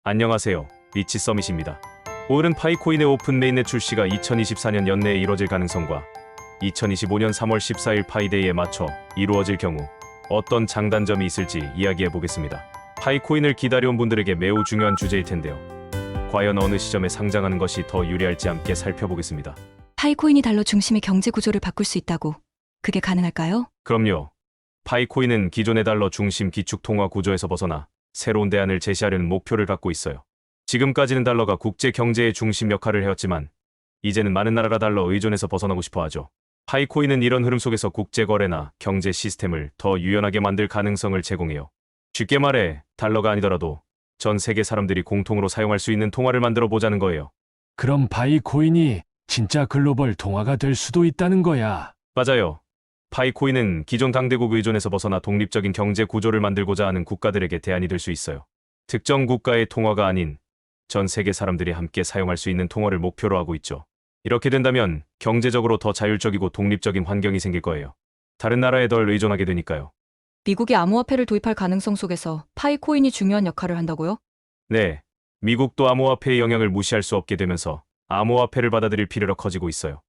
안녕하세요. 리치 서밋입니다. 오늘은 파이코인의 오픈 메인넷 출시가 2024년 연내에 이뤄질 가능성과 2025년 3월 14일 파이데이에 맞춰 이루어질 경우 어떤 장단점이 있을지 이야기해 보겠습니다. 파이코인을 기다려온 분들에게 매우 중요한 주제일 텐데요. 과연 어느 시점에 상장하는 것이 더 유리할지 함께 살펴보겠습니다. 파이코인이 달러 중심의 경제 구조를 바꿀 수 있다고. 그게 가능할까요? 그럼요. 파이코인은 기존의 달러 중심 기축 통화 구조에서 벗어나 새로운 대안을 제시하려는 목표를 갖고 있어요. 지금까지는 달러가 국제 경제의 중심 역할을 해왔지만 이제는 많은 나라가 달러 의존에서 벗어나고 싶어 하죠. 파이코인은 이런 흐름 속에서 국제 거래나 경제 시스템을 더 유연하게 만들 가능성을 제공해요. 쉽게 말해 달러가 아니더라도 전 세계 사람들이 공통으로 사용할 수 있는 통화를 만들어 보자는 거예요. 그럼 파이코인이 진짜 글로벌 통화가 될 수도 있다는 거야. 맞아요. 파이코인은 기존 강대국 의존에서 벗어나 독립적인 경제 구조를 만들고자 하는 국가들에게 대안이 될 수 있어요. 특정 국가의 통화가 아닌 전 세계 사람들이 함께 사용할 수 있는 통화를 목표로 하고 있죠. 이렇게 된다면 경제적으로 더 자율적이고 독립적인 환경이 생길 거예요. 다른 나라에 덜 의존하게 되니까요. 미국이 암호화폐를 도입할 가능성 속에서 파이코인이 중요한 역할을 한다고요? 네, 미국도 암호화폐의 영향을 무시할 수 없게 되면서 암호화폐를 받아들일 필요가 커지고 있어요.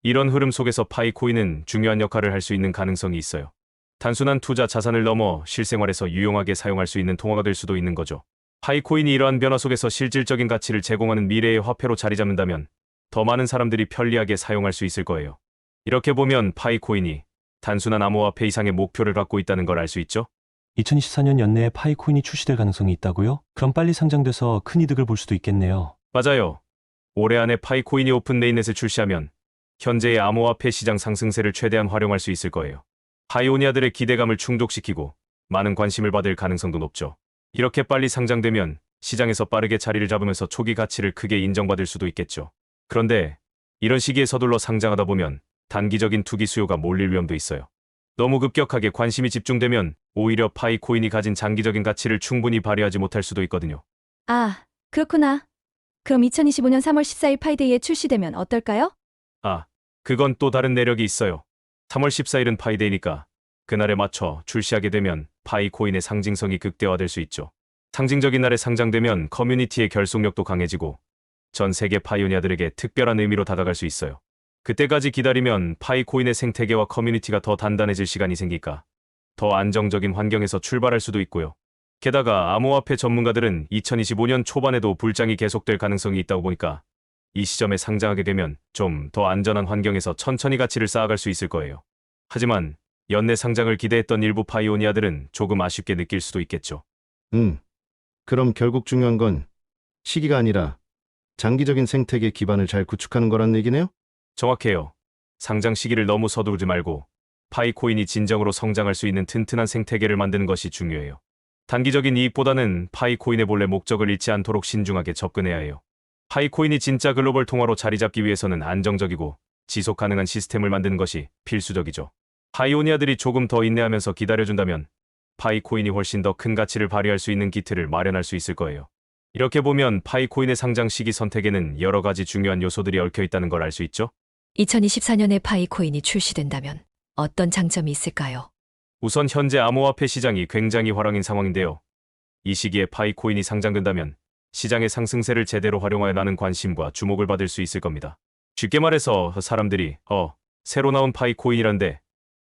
이런 흐름 속에서 파이코인은 중요한 역할을 할 수 있는 가능성이 있어요. 단순한 투자 자산을 넘어 실생활에서 유용하게 사용할 수 있는 통화가 될 수도 있는 거죠. 파이코인이 이러한 변화 속에서 실질적인 가치를 제공하는 미래의 화폐로 자리 잡는다면 더 많은 사람들이 편리하게 사용할 수 있을 거예요. 이렇게 보면 파이코인이 단순한 암호화폐 이상의 목표를 갖고 있다는 걸 알 수 있죠? 2024년 연내에 파이코인이 출시될 가능성이 있다고요? 그럼 빨리 상장돼서 큰 이득을 볼 수도 있겠네요. 맞아요. 올해 안에 파이코인이 오픈 메인넷을 출시하면 현재의 암호화폐 시장 상승세를 최대한 활용할 수 있을 거예요. 파이오니아들의 기대감을 충족시키고 많은 관심을 받을 가능성도 높죠. 이렇게 빨리 상장되면 시장에서 빠르게 자리를 잡으면서 초기 가치를 크게 인정받을 수도 있겠죠. 그런데 이런 시기에 서둘러 상장하다 보면 단기적인 투기 수요가 몰릴 위험도 있어요. 너무 급격하게 관심이 집중되면 오히려 파이코인이 가진 장기적인 가치를 충분히 발휘하지 못할 수도 있거든요. 아, 그렇구나. 그럼 2025년 3월 14일 파이데이에 출시되면 어떨까요? 아, 그건 또 다른 내력이 있어요. 3월 14일은 파이데이니까 그날에 맞춰 출시하게 되면 파이코인의 상징성이 극대화될 수 있죠. 상징적인 날에 상장되면 커뮤니티의 결속력도 강해지고 전 세계 파이오니아들에게 특별한 의미로 다가갈 수 있어요. 그때까지 기다리면 파이코인의 생태계와 커뮤니티가 더 단단해질 시간이 생기까 더 안정적인 환경에서 출발할 수도 있고요. 게다가 암호화폐 전문가들은 2025년 초반에도 불장이 계속될 가능성이 있다고 보니까 이 시점에 상장하게 되면 좀 더 안전한 환경에서 천천히 가치를 쌓아갈 수 있을 거예요. 하지만 연내 상장을 기대했던 일부 파이오니아들은 조금 아쉽게 느낄 수도 있겠죠. 그럼 결국 중요한 건 시기가 아니라 장기적인 생태계 기반을 잘 구축하는 거란 얘기네요? 정확해요. 상장 시기를 너무 서두르지 말고 파이코인이 진정으로 성장할 수 있는 튼튼한 생태계를 만드는 것이 중요해요. 단기적인 이익보다는 파이코인의 본래 목적을 잃지 않도록 신중하게 접근해야 해요. 파이코인이 진짜 글로벌 통화로 자리 잡기 위해서는 안정적이고 지속 가능한 시스템을 만드는 것이 필수적이죠. 파이오니아들이 조금 더 인내하면서 기다려준다면 파이코인이 훨씬 더 큰 가치를 발휘할 수 있는 기틀을 마련할 수 있을 거예요. 이렇게 보면 파이코인의 상장 시기 선택에는 여러 가지 중요한 요소들이 얽혀 있다는 걸 알 수 있죠? 2024년에 파이코인이 출시된다면 어떤 장점이 있을까요? 우선 현재 암호화폐 시장이 굉장히 화랑인 상황인데요. 이 시기에 파이코인이 상장된다면 시장의 상승세를 제대로 활용하여 나는 관심과 주목을 받을 수 있을 겁니다. 쉽게 말해서 사람들이 새로 나온 파이코인이란데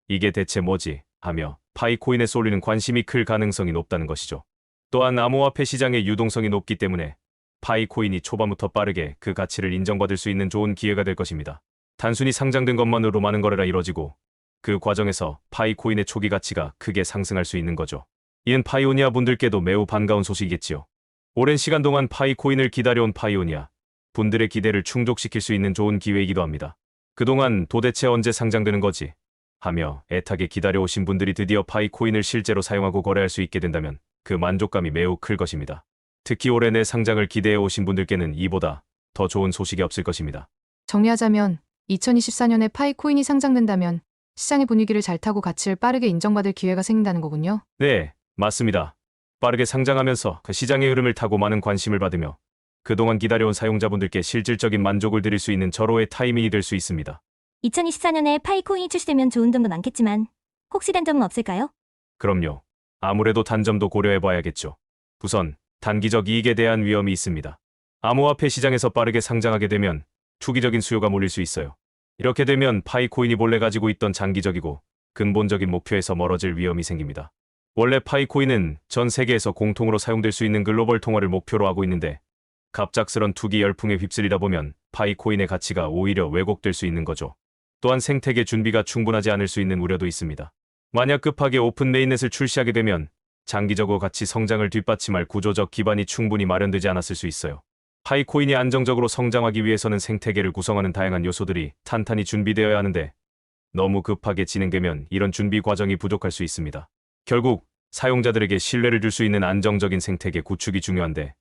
이게 대체 뭐지? 하며 파이코인에 쏠리는 관심이 클 가능성이 높다는 것이죠. 또한 암호화폐 시장의 유동성이 높기 때문에 파이코인이 초반부터 빠르게 그 가치를 인정받을 수 있는 좋은 기회가 될 것입니다. 단순히 상장된 것만으로 많은 거래가 이뤄지고 그 과정에서 파이코인의 초기 가치가 크게 상승할 수 있는 거죠. 이는 파이오니아 분들께도 매우 반가운 소식이겠지요. 오랜 시간 동안 파이코인을 기다려온 파이오니아 분들의 기대를 충족시킬 수 있는 좋은 기회이기도 합니다. 그동안 도대체 언제 상장되는 거지? 하며 애타게 기다려오신 분들이 드디어 파이코인을 실제로 사용하고 거래할 수 있게 된다면 그 만족감이 매우 클 것입니다. 특히 올해 내 상장을 기대해 오신 분들께는 이보다 더 좋은 소식이 없을 것입니다. 정리하자면 2024년에 파이코인이 상장된다면 시장의 분위기를 잘 타고 가치를 빠르게 인정받을 기회가 생긴다는 거군요. 네, 맞습니다. 빠르게 상장하면서 그 시장의 흐름을 타고 많은 관심을 받으며 그동안 기다려온 사용자분들께 실질적인 만족을 드릴 수 있는 절호의 타이밍이 될 수 있습니다. 2024년에 파이코인이 출시되면 좋은 점도 많겠지만 혹시 단점은 없을까요? 그럼요. 아무래도 단점도 고려해봐야겠죠. 우선 단기적 이익에 대한 위험이 있습니다. 암호화폐 시장에서 빠르게 상장하게 되면 투기적인 수요가 몰릴 수 있어요. 이렇게 되면 파이코인이 본래 가지고 있던 장기적이고 근본적인 목표에서 멀어질 위험이 생깁니다. 원래 파이코인은 전 세계에서 공통으로 사용될 수 있는 글로벌 통화를 목표로 하고 있는데 갑작스런 투기 열풍에 휩쓸리다 보면 파이코인의 가치가 오히려 왜곡될 수 있는 거죠. 또한 생태계 준비가 충분하지 않을 수 있는 우려도 있습니다. 만약 급하게 오픈 메인넷을 출시하게 되면 장기적으로 가치 성장을 뒷받침할 구조적 기반이 충분히 마련되지 않았을 수 있어요. 파이코인이 안정적으로 성장하기 위해서는 생태계를 구성하는 다양한 요소들이 탄탄히 준비되어야 하는데 너무 급하게 진행되면 이런 준비 과정이 부족할 수 있습니다. 결국 사용자들에게 신뢰를 줄 수 있는 안정적인 생태계 구축이 중요한데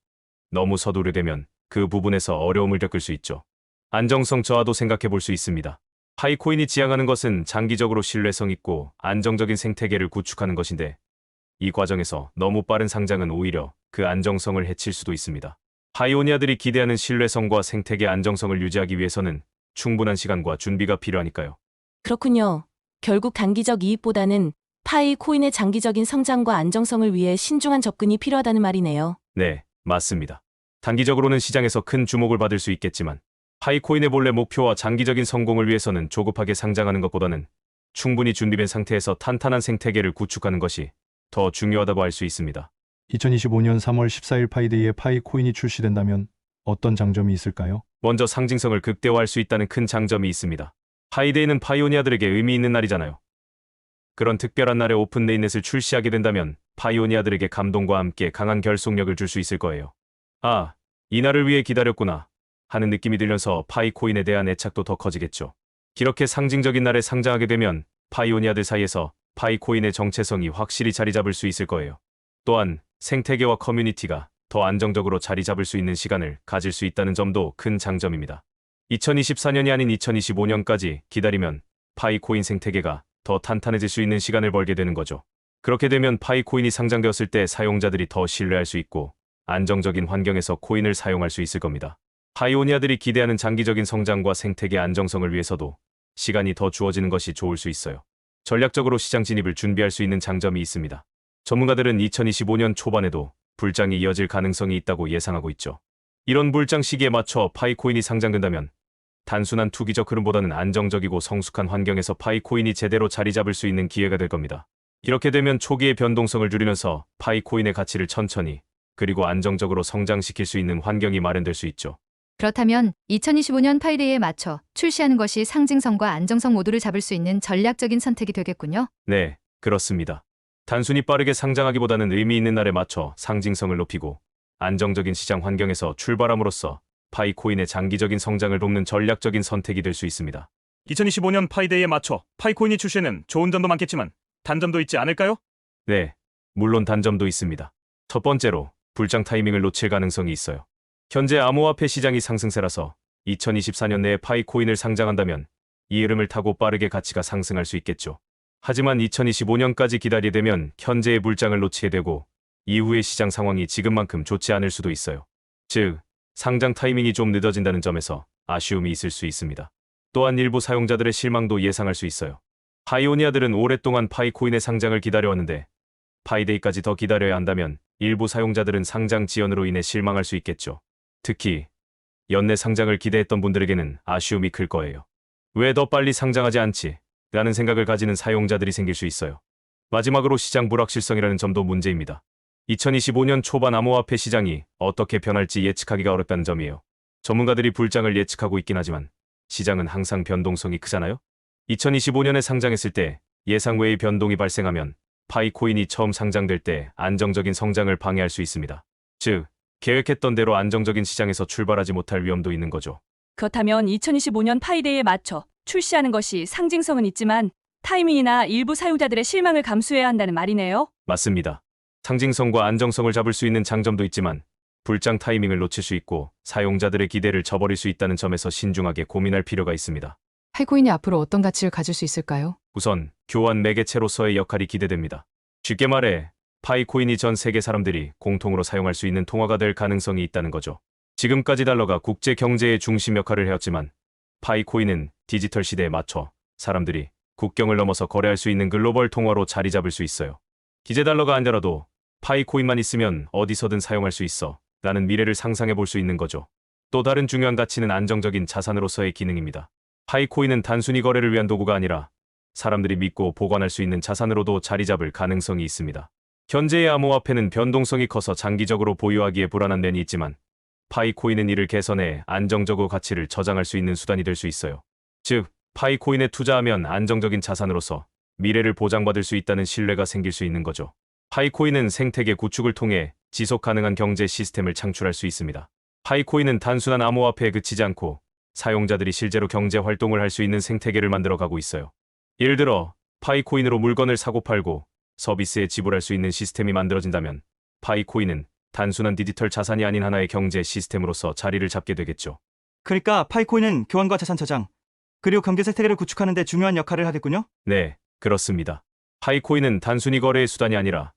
너무 서두르게 되면 그 부분에서 어려움을 겪을 수 있죠. 안정성 저하도 생각해 볼 수 있습니다. 파이코인이 지향하는 것은 장기적으로 신뢰성 있고 안정적인 생태계를 구축하는 것인데 이 과정에서 너무 빠른 상장은 오히려 그 안정성을 해칠 수도 있습니다. 파이오니아들이 기대하는 신뢰성과 생태계 안정성을 유지하기 위해서는 충분한 시간과 준비가 필요하니까요. 그렇군요. 결국 단기적 이익보다는 파이코인의 장기적인 성장과 안정성을 위해 신중한 접근이 필요하다는 말이네요. 네, 맞습니다. 단기적으로는 시장에서 큰 주목을 받을 수 있겠지만 파이코인의 본래 목표와 장기적인 성공을 위해서는 조급하게 상장하는 것보다는 충분히 준비된 상태에서 탄탄한 생태계를 구축하는 것이 더 중요하다고 할 수 있습니다. 2025년 3월 14일 파이데이에 파이코인이 출시된다면 어떤 장점이 있을까요? 먼저 상징성을 극대화할 수 있다는 큰 장점이 있습니다. 파이데이는 파이오니아들에게 의미 있는 날이잖아요. 그런 특별한 날에 오픈 메인넷을 출시하게 된다면 파이오니아들에게 감동과 함께 강한 결속력을 줄 수 있을 거예요. 아, 이 날을 위해 기다렸구나 하는 느낌이 들면서 파이코인에 대한 애착도 더 커지겠죠. 이렇게 상징적인 날에 상장하게 되면 파이오니아들 사이에서 파이코인의 정체성이 확실히 자리 잡을 수 있을 거예요. 또한 생태계와 커뮤니티가 더 안정적으로 자리 잡을 수 있는 시간을 가질 수 있다는 점도 큰 장점입니다. 2024년이 아닌 2025년까지 기다리면 파이코인 생태계가 더 탄탄해질 수 있는 시간을 벌게 되는 거죠. 그렇게 되면 파이코인이 상장되었을 때 사용자들이 더 신뢰할 수 있고 안정적인 환경에서 코인을 사용할 수 있을 겁니다. 파이오니아들이 기대하는 장기적인 성장과 생태계 안정성을 위해서도 시간이 더 주어지는 것이 좋을 수 있어요. 전략적으로 시장 진입을 준비할 수 있는 장점이 있습니다. 전문가들은 2025년 초반에도 불장이 이어질 가능성이 있다고 예상하고 있죠. 이런 불장 시기에 맞춰 파이코인이 상장된다면 단순한 투기적 흐름보다는 안정적이고 성숙한 환경에서 파이코인이 제대로 자리 잡을 수 있는 기회가 될 겁니다. 이렇게 되면 초기의 변동성을 줄이면서 파이코인의 가치를 천천히 그리고 안정적으로 성장시킬 수 있는 환경이 마련될 수 있죠. 그렇다면 2025년 파이데이에 맞춰 출시하는 것이 상징성과 안정성 모두를 잡을 수 있는 전략적인 선택이 되겠군요. 네, 그렇습니다. 단순히 빠르게 상장하기보다는 의미 있는 날에 맞춰 상징성을 높이고 안정적인 시장 환경에서 출발함으로써 파이코인의 장기적인 성장을 돕는 전략적인 선택이 될 수 있습니다. 2025년 파이데이에 맞춰 파이코인이 출시에는 좋은 점도 많겠지만 단점도 있지 않을까요? 네, 물론 단점도 있습니다. 첫 번째로 불장 타이밍을 놓칠 가능성이 있어요. 현재 암호화폐 시장이 상승세라서 2024년 내에 파이코인을 상장한다면 이 흐름을 타고 빠르게 가치가 상승할 수 있겠죠. 하지만 2025년까지 기다리게 되면 현재의 물장을 놓치게 되고 이후의 시장 상황이 지금만큼 좋지 않을 수도 있어요. 즉, 상장 타이밍이 좀 늦어진다는 점에서 아쉬움이 있을 수 있습니다. 또한 일부 사용자들의 실망도 예상할 수 있어요. 파이오니아들은 오랫동안 파이코인의 상장을 기다려왔는데 파이데이까지 더 기다려야 한다면 일부 사용자들은 상장 지연으로 인해 실망할 수 있겠죠. 특히 연내 상장을 기대했던 분들에게는 아쉬움이 클 거예요. 왜 더 빨리 상장하지 않지? 라는 생각을 가지는 사용자들이 생길 수 있어요. 마지막으로 시장 불확실성이라는 점도 문제입니다. 2025년 초반 암호화폐 시장이 어떻게 변할지 예측하기가 어렵다는 점이에요. 전문가들이 불장을 예측하고 있긴 하지만 시장은 항상 변동성이 크잖아요. 2025년에 상장했을 때 예상 외의 변동이 발생하면 파이코인이 처음 상장될 때 안정적인 성장을 방해할 수 있습니다. 즉, 계획했던 대로 안정적인 시장에서 출발하지 못할 위험도 있는 거죠. 그렇다면 2025년 파이데이에 맞춰 출시하는 것이 상징성은 있지만 타이밍이나 일부 사용자들의 실망을 감수해야 한다는 말이네요. 맞습니다. 상징성과 안정성을 잡을 수 있는 장점도 있지만 불장 타이밍을 놓칠 수 있고 사용자들의 기대를 저버릴 수 있다는 점에서 신중하게 고민할 필요가 있습니다. 파이코인이 앞으로 어떤 가치를 가질 수 있을까요? 우선 교환 매개체로서의 역할이 기대됩니다. 쉽게 말해 파이코인이 전 세계 사람들이 공통으로 사용할 수 있는 통화가 될 가능성이 있다는 거죠. 지금까지 달러가 국제 경제의 중심 역할을 해왔지만 파이코인은 디지털 시대에 맞춰 사람들이 국경을 넘어서 거래할 수 있는 글로벌 통화로 자리 잡을 수 있어요. 기재 달러가 아니더라도 파이코인만 있으면 어디서든 사용할 수 있어 라는 미래를 상상해 볼 수 있는 거죠. 또 다른 중요한 가치는 안정적인 자산으로서의 기능입니다. 파이코인은 단순히 거래를 위한 도구가 아니라 사람들이 믿고 보관할 수 있는 자산으로도 자리 잡을 가능성이 있습니다. 현재의 암호화폐는 변동성이 커서 장기적으로 보유하기에 불안한 면이 있지만 파이코인은 이를 개선해 안정적으로 가치를 저장할 수 있는 수단이 될 수 있어요. 즉, 파이코인에 투자하면 안정적인 자산으로서 미래를 보장받을 수 있다는 신뢰가 생길 수 있는 거죠. 파이코인은 생태계 구축을 통해 지속 가능한 경제 시스템을 창출할 수 있습니다. 파이코인은 단순한 암호화폐에 그치지 않고 사용자들이 실제로 경제 활동을 할 수 있는 생태계를 만들어가고 있어요. 예를 들어 파이코인으로 물건을 사고 팔고 서비스에 지불할 수 있는 시스템이 만들어진다면 파이코인은 단순한 디지털 자산이 아닌 하나의 경제 시스템으로서 자리를 잡게 되겠죠. 그러니까 파이코인은 교환과 자산 저장, 그리고 경제 생태계를 구축하는 데 중요한 역할을 하겠군요? 네, 그렇습니다. 파이코인은 단순히 거래의 수단이 아니라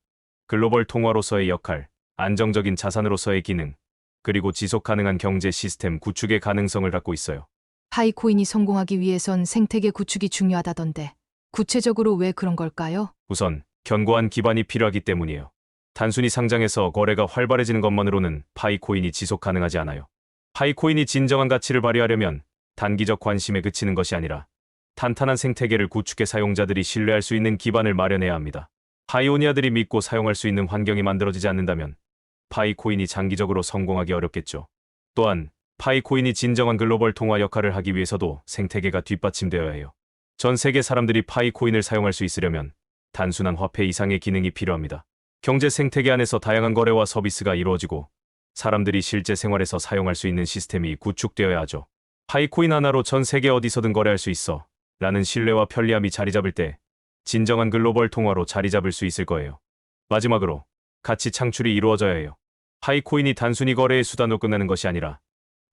글로벌 통화로서의 역할, 안정적인 자산으로서의 기능, 그리고 지속 가능한 경제 시스템 구축의 가능성을 갖고 있어요. 파이코인이 성공하기 위해선 생태계 구축이 중요하다던데 구체적으로 왜 그런 걸까요? 우선 견고한 기반이 필요하기 때문이에요. 단순히 상장해서 거래가 활발해지는 것만으로는 파이코인이 지속 가능하지 않아요. 파이코인이 진정한 가치를 발휘하려면 단기적 관심에 그치는 것이 아니라 탄탄한 생태계를 구축해 사용자들이 신뢰할 수 있는 기반을 마련해야 합니다. 파이오니아들이 믿고 사용할 수 있는 환경이 만들어지지 않는다면 파이코인이 장기적으로 성공하기 어렵겠죠. 또한 파이코인이 진정한 글로벌 통화 역할을 하기 위해서도 생태계가 뒷받침되어야 해요. 전 세계 사람들이 파이코인을 사용할 수 있으려면 단순한 화폐 이상의 기능이 필요합니다. 경제 생태계 안에서 다양한 거래와 서비스가 이루어지고 사람들이 실제 생활에서 사용할 수 있는 시스템이 구축되어야 하죠. 파이코인 하나로 전 세계 어디서든 거래할 수 있어 라는 신뢰와 편리함이 자리 잡을 때 진정한 글로벌 통화로 자리 잡을 수 있을 거예요. 마지막으로 가치 창출이 이루어져야 해요. 파이코인이 단순히 거래의 수단으로 끝나는 것이 아니라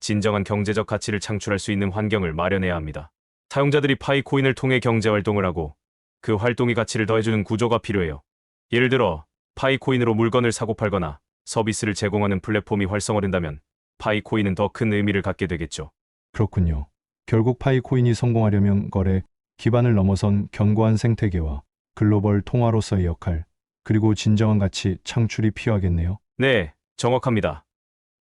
진정한 경제적 가치를 창출할 수 있는 환경을 마련해야 합니다. 사용자들이 파이코인을 통해 경제 활동을 하고 그 활동이 가치를 더해주는 구조가 필요해요. 예를 들어 파이코인으로 물건을 사고 팔거나 서비스를 제공하는 플랫폼이 활성화된다면 파이코인은 더 큰 의미를 갖게 되겠죠. 그렇군요. 결국 파이코인이 성공하려면 거래 기반을 넘어선 견고한 생태계와 글로벌 통화로서의 역할, 그리고 진정한 가치 창출이 필요하겠네요. 네, 정확합니다.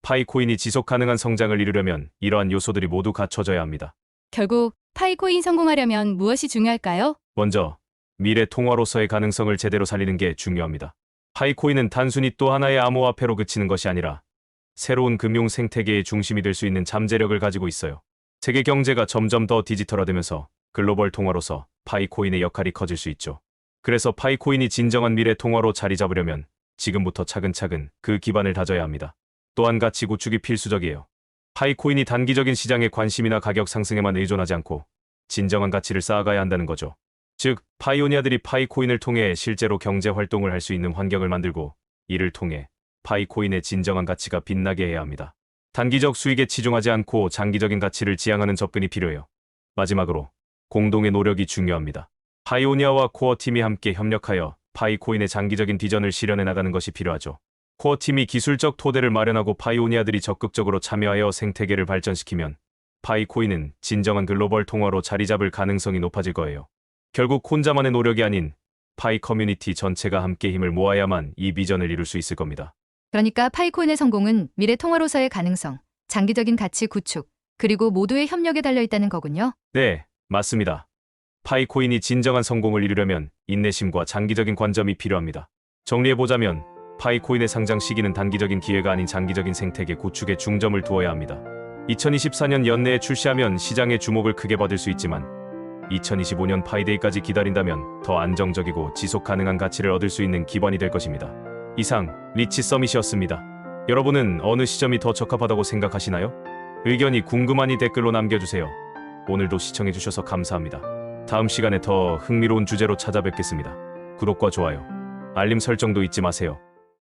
파이코인이 지속 가능한 성장을 이루려면 이러한 요소들이 모두 갖춰져야 합니다. 결국 파이코인 성공하려면 무엇이 중요할까요? 먼저 미래 통화로서의 가능성을 제대로 살리는 게 중요합니다. 파이코인은 단순히 또 하나의 암호화폐로 그치는 것이 아니라 새로운 금융 생태계의 중심이 될 수 있는 잠재력을 가지고 있어요. 세계 경제가 점점 더 디지털화되면서 글로벌 통화로서 파이코인의 역할이 커질 수 있죠. 그래서 파이코인이 진정한 미래 통화로 자리 잡으려면 지금부터 차근차근 그 기반을 다져야 합니다. 또한 가치 구축이 필수적이에요. 파이코인이 단기적인 시장의 관심이나 가격 상승에만 의존하지 않고 진정한 가치를 쌓아가야 한다는 거죠. 즉, 파이오니아들이 파이코인을 통해 실제로 경제 활동을 할 수 있는 환경을 만들고 이를 통해 파이코인의 진정한 가치가 빛나게 해야 합니다. 단기적 수익에 치중하지 않고 장기적인 가치를 지향하는 접근이 필요해요. 마지막으로 공동의 노력이 중요합니다. 파이오니아와 코어팀이 함께 협력하여 파이코인의 장기적인 비전을 실현해 나가는 것이 필요하죠. 코어팀이 기술적 토대를 마련하고 파이오니아들이 적극적으로 참여하여 생태계를 발전시키면 파이코인은 진정한 글로벌 통화로 자리 잡을 가능성이 높아질 거예요. 결국 혼자만의 노력이 아닌 파이 커뮤니티 전체가 함께 힘을 모아야만 이 비전을 이룰 수 있을 겁니다. 그러니까 파이코인의 성공은 미래 통화로서의 가능성, 장기적인 가치 구축, 그리고 모두의 협력에 달려 있다는 거군요. 네, 맞습니다. 파이코인이 진정한 성공을 이루려면 인내심과 장기적인 관점이 필요합니다. 정리해보자면 파이코인의 상장 시기는 단기적인 기회가 아닌 장기적인 생태계 구축에 중점을 두어야 합니다. 2024년 연내에 출시하면 시장의 주목을 크게 받을 수 있지만 2025년 파이데이까지 기다린다면 더 안정적이고 지속 가능한 가치를 얻을 수 있는 기반이 될 것입니다. 이상 리치 서밋이었습니다. 여러분은 어느 시점이 더 적합하다고 생각하시나요? 의견이 궁금하니 댓글로 남겨주세요. 오늘도 시청해주셔서 감사합니다. 다음 시간에 더 흥미로운 주제로 찾아뵙겠습니다. 구독과 좋아요, 알림 설정도 잊지 마세요.